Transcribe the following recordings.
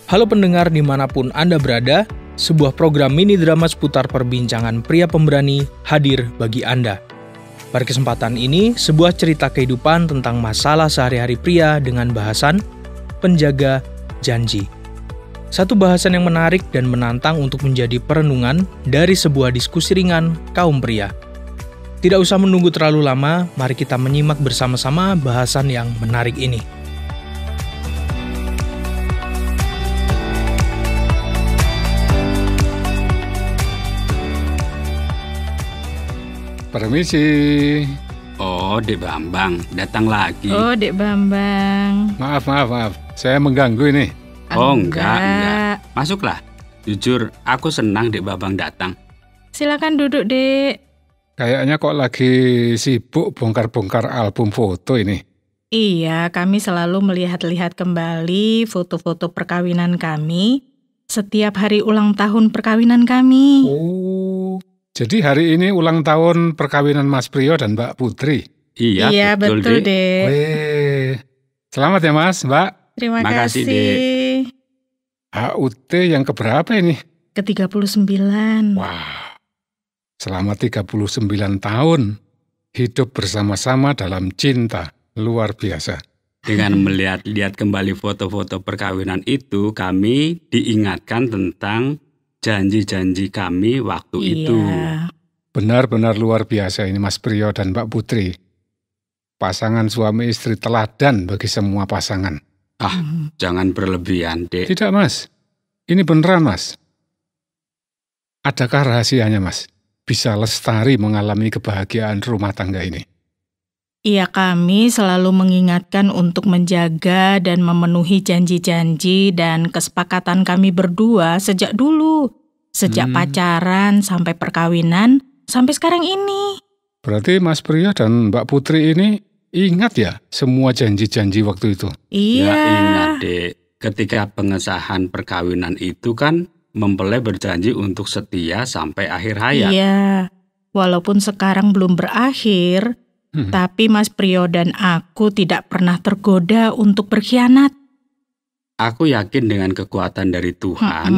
Halo pendengar dimanapun Anda berada, sebuah program mini drama seputar perbincangan pria pemberani hadir bagi Anda. Pada kesempatan ini, sebuah cerita kehidupan tentang masalah sehari-hari pria dengan bahasan penjaga janji. Satu bahasan yang menarik dan menantang untuk menjadi perenungan dari sebuah diskusi ringan kaum pria. Tidak usah menunggu terlalu lama, mari kita menyimak bersama-sama bahasan yang menarik ini. Permisi. Oh, Dek Bambang, datang lagi. Oh, Dek Bambang. Maaf. Saya mengganggu ini. Oh, enggak. Masuklah. Jujur, aku senang Dek Bambang datang. Silakan duduk, Dek. Kayaknya kok lagi sibuk bongkar-bongkar album foto ini. Iya, kami selalu melihat-lihat kembali foto-foto perkawinan kami setiap hari ulang tahun perkawinan kami. Oh, jadi hari ini ulang tahun perkawinan Mas Priyo dan Mbak Putri. Iya, betul, Dek. Weh, selamat ya Mas, Mbak. Terima Makasih, kasih. HUT yang keberapa ini? Ke-39. Wah, selama 39 tahun hidup bersama-sama dalam cinta. Luar biasa. Dengan melihat-lihat kembali foto-foto perkawinan itu, kami diingatkan tentang janji-janji kami waktu itu. Benar-benar luar biasa ini Mas Priyo dan Mbak Putri. Pasangan suami istri teladan bagi semua pasangan. Jangan berlebihan, Dek. Tidak Mas, ini beneran Mas. Adakah rahasianya Mas? Bisa lestari mengalami kebahagiaan rumah tangga ini? Iya, kami selalu mengingatkan untuk menjaga dan memenuhi janji-janji dan kesepakatan kami berdua sejak dulu. Sejak pacaran sampai perkawinan, sampai sekarang ini. Berarti Mas Priyo dan Mbak Putri ini ingat ya semua janji-janji waktu itu? Iya. Ya ingat, Dek. Ketika pengesahan perkawinan itu kan mempelai berjanji untuk setia sampai akhir hayat. Iya. Walaupun sekarang belum berakhir, tapi Mas Priyo dan aku tidak pernah tergoda untuk berkhianat. Aku yakin dengan kekuatan dari Tuhan,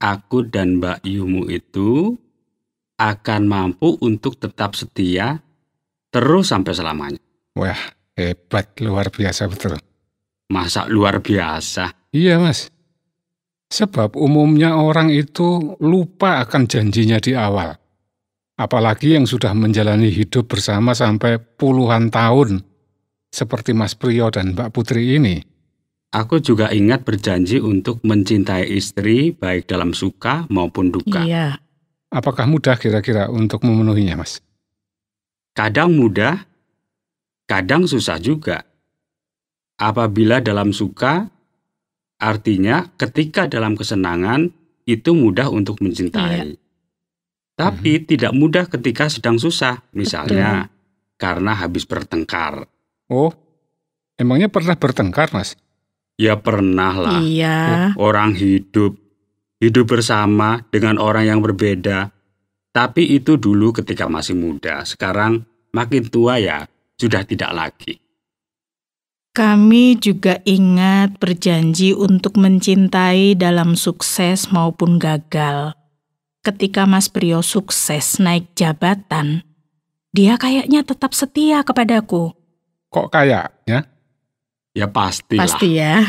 aku dan Mbak Yumu itu akan mampu untuk tetap setia terus sampai selamanya. Wah, hebat, luar biasa betul. Masa luar biasa? Iya Mas, sebab umumnya orang itu lupa akan janjinya di awal. Apalagi yang sudah menjalani hidup bersama sampai puluhan tahun, seperti Mas Priyo dan Mbak Putri ini. Aku juga ingat berjanji untuk mencintai istri baik dalam suka maupun duka. Iya. Apakah mudah kira-kira untuk memenuhinya Mas? Kadang mudah, kadang susah juga. Apabila dalam suka, artinya ketika dalam kesenangan itu mudah untuk mencintai. Tapi tidak mudah ketika sedang susah, misalnya karena habis bertengkar. Oh, emangnya pernah bertengkar Mas? Ya pernah lah. Iya. Orang hidup bersama dengan orang yang berbeda. Tapi itu dulu ketika masih muda. Sekarang makin tua ya sudah tidak lagi. Kami juga ingat berjanji untuk mencintai dalam sukses maupun gagal. Ketika Mas Priyo sukses naik jabatan, dia kayaknya tetap setia kepadaku. Kok kayaknya? Ya pastilah. Pasti ya.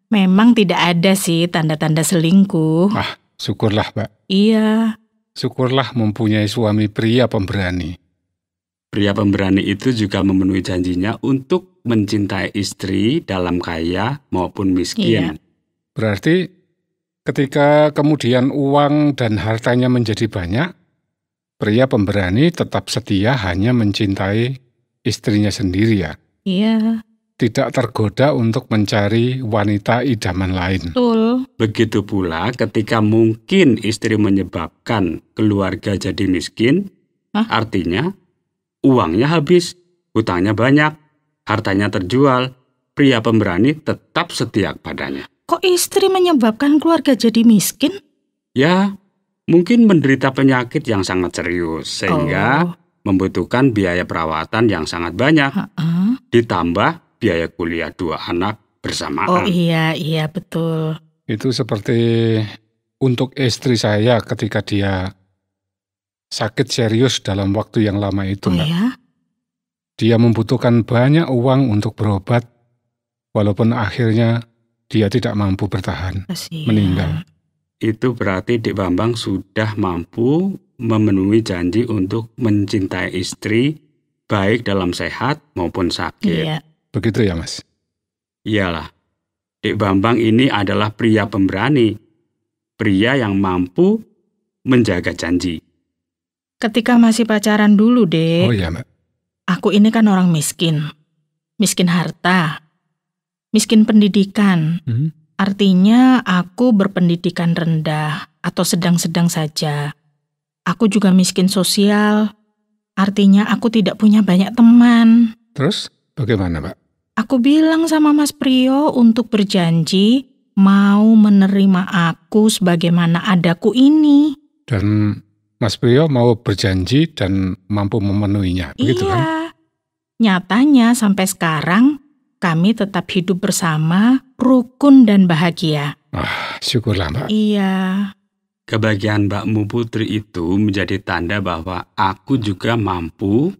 Memang tidak ada sih tanda-tanda selingkuh. Syukurlah Mbak. Iya. Syukurlah mempunyai suami pria pemberani. Pria pemberani itu juga memenuhi janjinya untuk mencintai istri dalam kaya maupun miskin. Iya. Berarti ketika kemudian uang dan hartanya menjadi banyak, pria pemberani tetap setia hanya mencintai istrinya sendiri ya. Iya. Tidak tergoda untuk mencari wanita idaman lain. Betul. Begitu pula ketika mungkin istri menyebabkan keluarga jadi miskin, artinya uangnya habis, hutangnya banyak, hartanya terjual, pria pemberani tetap setia padanya. Kok istri menyebabkan keluarga jadi miskin? Ya, mungkin menderita penyakit yang sangat serius, sehingga membutuhkan biaya perawatan yang sangat banyak. Ditambah biaya kuliah 2 anak bersamaan. Oh iya betul. Itu seperti untuk istri saya ketika dia sakit serius dalam waktu yang lama itu, Oh Mbak. ya? Dia membutuhkan banyak uang untuk berobat, walaupun akhirnya dia tidak mampu bertahan, Kasihan. meninggal. Itu berarti Dik Bambang sudah mampu memenuhi janji untuk mencintai istri, baik dalam sehat maupun sakit. Iya. Begitu ya, Mas? Iyalah, Dik Bambang ini adalah pria pemberani, pria yang mampu menjaga janji. Ketika masih pacaran dulu, Dek. Oh ya, Mbak. Aku ini kan orang miskin. Miskin harta. Miskin pendidikan. Hmm? Artinya aku berpendidikan rendah atau sedang-sedang saja. Aku juga miskin sosial. Artinya aku tidak punya banyak teman. Terus bagaimana, Mbak? Aku bilang sama Mas Prio untuk berjanji mau menerima aku sebagaimana adaku ini. Dan Mas Priyo mau berjanji dan mampu memenuhinya, begitu kan? Iya. Nyatanya sampai sekarang kami tetap hidup bersama, rukun dan bahagia. Syukurlah, Mbak. Iya. Kebahagiaan Mbakmu Putri itu menjadi tanda bahwa aku juga mampu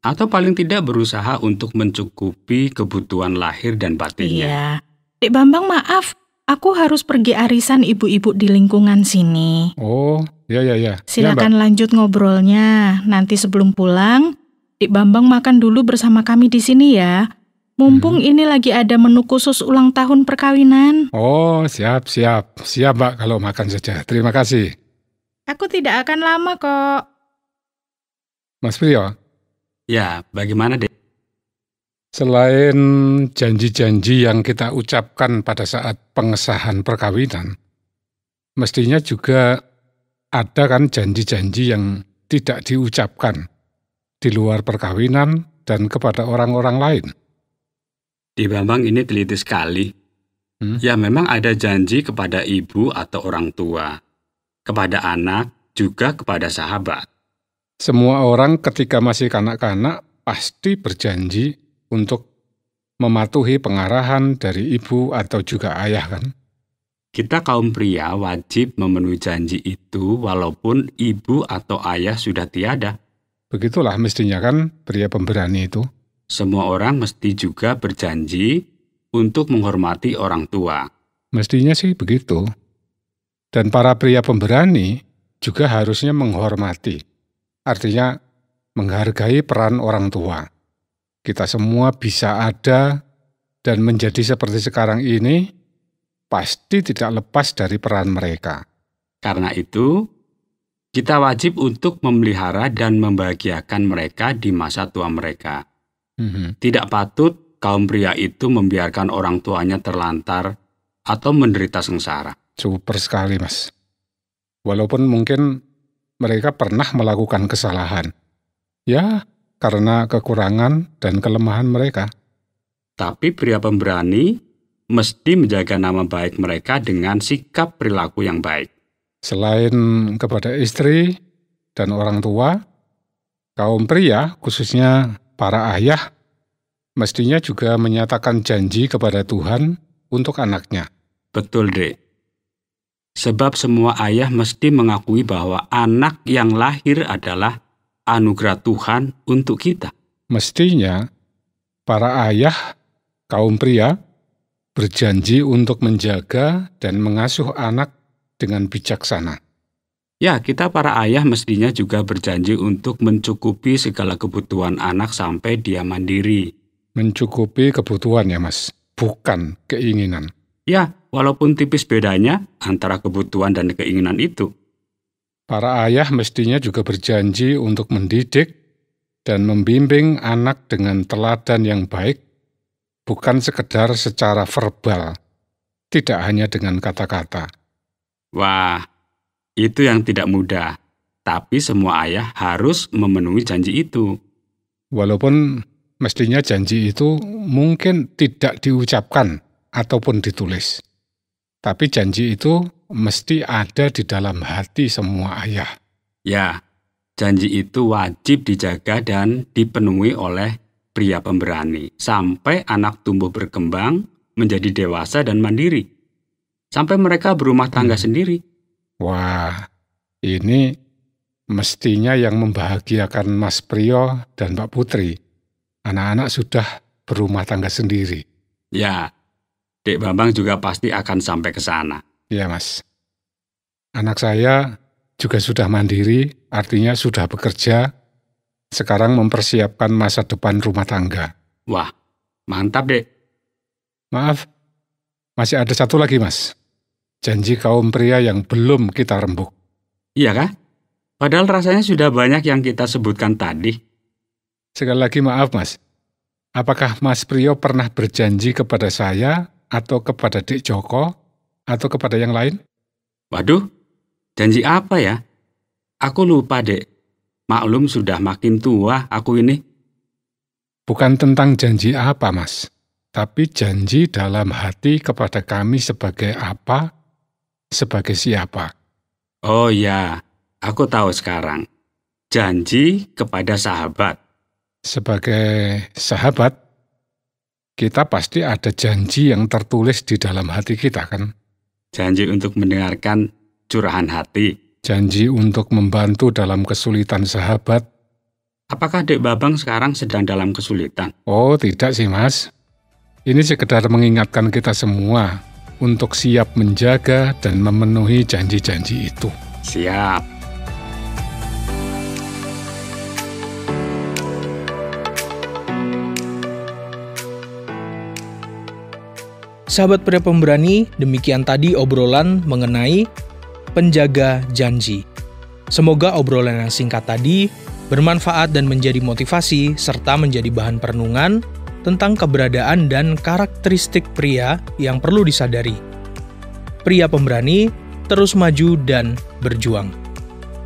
atau paling tidak berusaha untuk mencukupi kebutuhan lahir dan batinnya. Iya. Dik Bambang, maaf. Aku harus pergi arisan ibu-ibu di lingkungan sini. Oh, ya. Silakan lanjut ngobrolnya. Nanti sebelum pulang, Dik Bambang makan dulu bersama kami di sini ya. Mumpung ini lagi ada menu khusus ulang tahun perkawinan. Oh, siap. Siap, Mbak, kalau makan saja. Terima kasih. Aku tidak akan lama kok. Mas Priyo, Ya, bagaimana Dek? selain janji-janji yang kita ucapkan pada saat pengesahan perkawinan, mestinya juga ada kan janji-janji yang tidak diucapkan di luar perkawinan dan kepada orang-orang lain. Dik Bambang ini teliti sekali. Ya, memang ada janji kepada ibu atau orang tua, kepada anak, juga kepada sahabat. Semua orang ketika masih kanak-kanak pasti berjanji untuk mematuhi pengarahan dari ibu atau juga ayah kan? Kita kaum pria wajib memenuhi janji itu walaupun ibu atau ayah sudah tiada. Begitulah mestinya kan pria pemberani itu. Semua orang mesti juga berjanji untuk menghormati orang tua. Mestinya sih begitu. Dan para pria pemberani juga harusnya menghormati. Artinya menghargai peran orang tua. Kita semua bisa ada dan menjadi seperti sekarang ini pasti tidak lepas dari peran mereka. Karena itu, kita wajib untuk memelihara dan membahagiakan mereka di masa tua mereka. Tidak patut kaum pria itu membiarkan orang tuanya terlantar atau menderita sengsara. Super sekali, Mas. Walaupun mungkin mereka pernah melakukan kesalahan. Ya, karena kekurangan dan kelemahan mereka. Tapi pria pemberani mesti menjaga nama baik mereka dengan sikap perilaku yang baik. Selain kepada istri dan orang tua, kaum pria, khususnya para ayah, mestinya juga menyatakan janji kepada Tuhan untuk anaknya. Betul, Dek. Sebab semua ayah mesti mengakui bahwa anak yang lahir adalah anugerah Tuhan untuk kita. Mestinya para ayah, kaum pria, berjanji untuk menjaga dan mengasuh anak dengan bijaksana. Ya, kita para ayah mestinya juga berjanji untuk mencukupi segala kebutuhan anak sampai dia mandiri. Mencukupi kebutuhan ya, Mas, bukan keinginan. Ya, walaupun tipis bedanya antara kebutuhan dan keinginan itu. Para ayah mestinya juga berjanji untuk mendidik dan membimbing anak dengan teladan yang baik, bukan sekedar secara verbal, tidak hanya dengan kata-kata. Wah, itu yang tidak mudah. Tapi semua ayah harus memenuhi janji itu. Walaupun mestinya janji itu mungkin tidak diucapkan ataupun ditulis. Tapi janji itu mesti ada di dalam hati semua ayah. Ya, janji itu wajib dijaga dan dipenuhi oleh pria pemberani sampai anak tumbuh berkembang menjadi dewasa dan mandiri. sampai mereka berumah tangga sendiri. Wah, ini mestinya yang membahagiakan Mas Priyo dan Mbak Putri. Anak-anak sudah berumah tangga sendiri. Ya, Dek Bambang juga pasti akan sampai ke sana. Ya, Mas. Anak saya juga sudah mandiri, artinya sudah bekerja, sekarang mempersiapkan masa depan rumah tangga. Wah, mantap, Dek. Maaf, masih ada satu lagi, Mas. Janji kaum pria yang belum kita rembuk. Iya kah? Padahal rasanya sudah banyak yang kita sebutkan tadi. Sekali lagi maaf, Mas. Apakah Mas Priyo pernah berjanji kepada saya, atau kepada Dek Joko, atau kepada yang lain? Waduh, janji apa ya? Aku lupa, Dek. Maklum sudah makin tua aku ini. Bukan tentang janji apa, Mas. Tapi janji dalam hati kepada kami sebagai apa, sebagai siapa. Oh ya, aku tahu sekarang. Janji kepada sahabat. Sebagai sahabat, kita pasti ada janji yang tertulis di dalam hati kita, kan? Janji untuk mendengarkan curahan hati. Janji untuk membantu dalam kesulitan sahabat. Apakah Dek Bambang sekarang sedang dalam kesulitan? Oh, tidak sih, Mas. Ini sekedar mengingatkan kita semua untuk siap menjaga dan memenuhi janji-janji itu. Siap. Sahabat Pria Pemberani, demikian tadi obrolan mengenai penjaga janji. Semoga obrolan yang singkat tadi bermanfaat dan menjadi motivasi serta menjadi bahan perenungan tentang keberadaan dan karakteristik pria yang perlu disadari. Pria pemberani terus maju dan berjuang.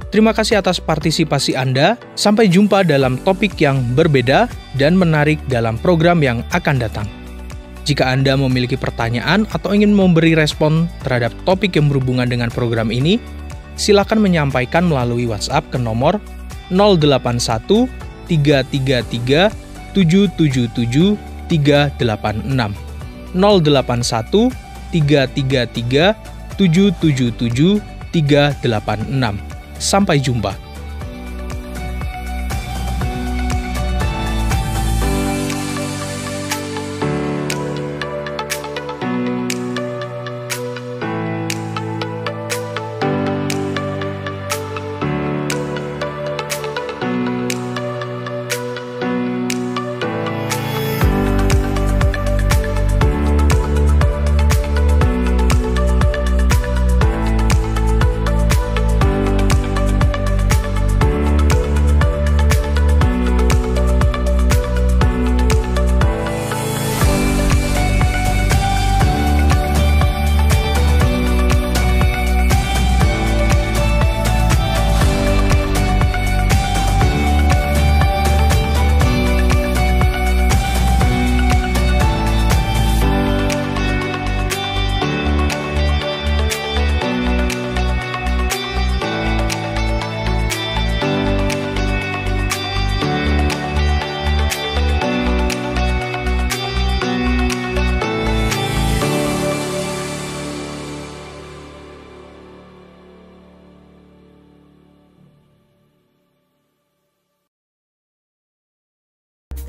Terima kasih atas partisipasi Anda. Sampai jumpa dalam topik yang berbeda dan menarik dalam program yang akan datang. Jika Anda memiliki pertanyaan atau ingin memberi respon terhadap topik yang berhubungan dengan program ini, silakan menyampaikan melalui WhatsApp ke nomor 081 333 777 386 081 333 777 386. Sampai jumpa.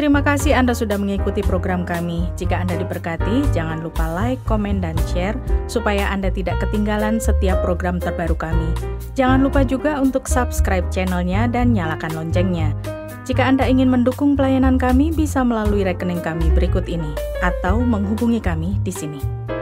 Terima kasih Anda sudah mengikuti program kami. Jika Anda diberkati, jangan lupa like, komen, dan share supaya Anda tidak ketinggalan setiap program terbaru kami. Jangan lupa juga untuk subscribe channelnya dan nyalakan loncengnya. Jika Anda ingin mendukung pelayanan kami, bisa melalui rekening kami berikut ini atau menghubungi kami di sini.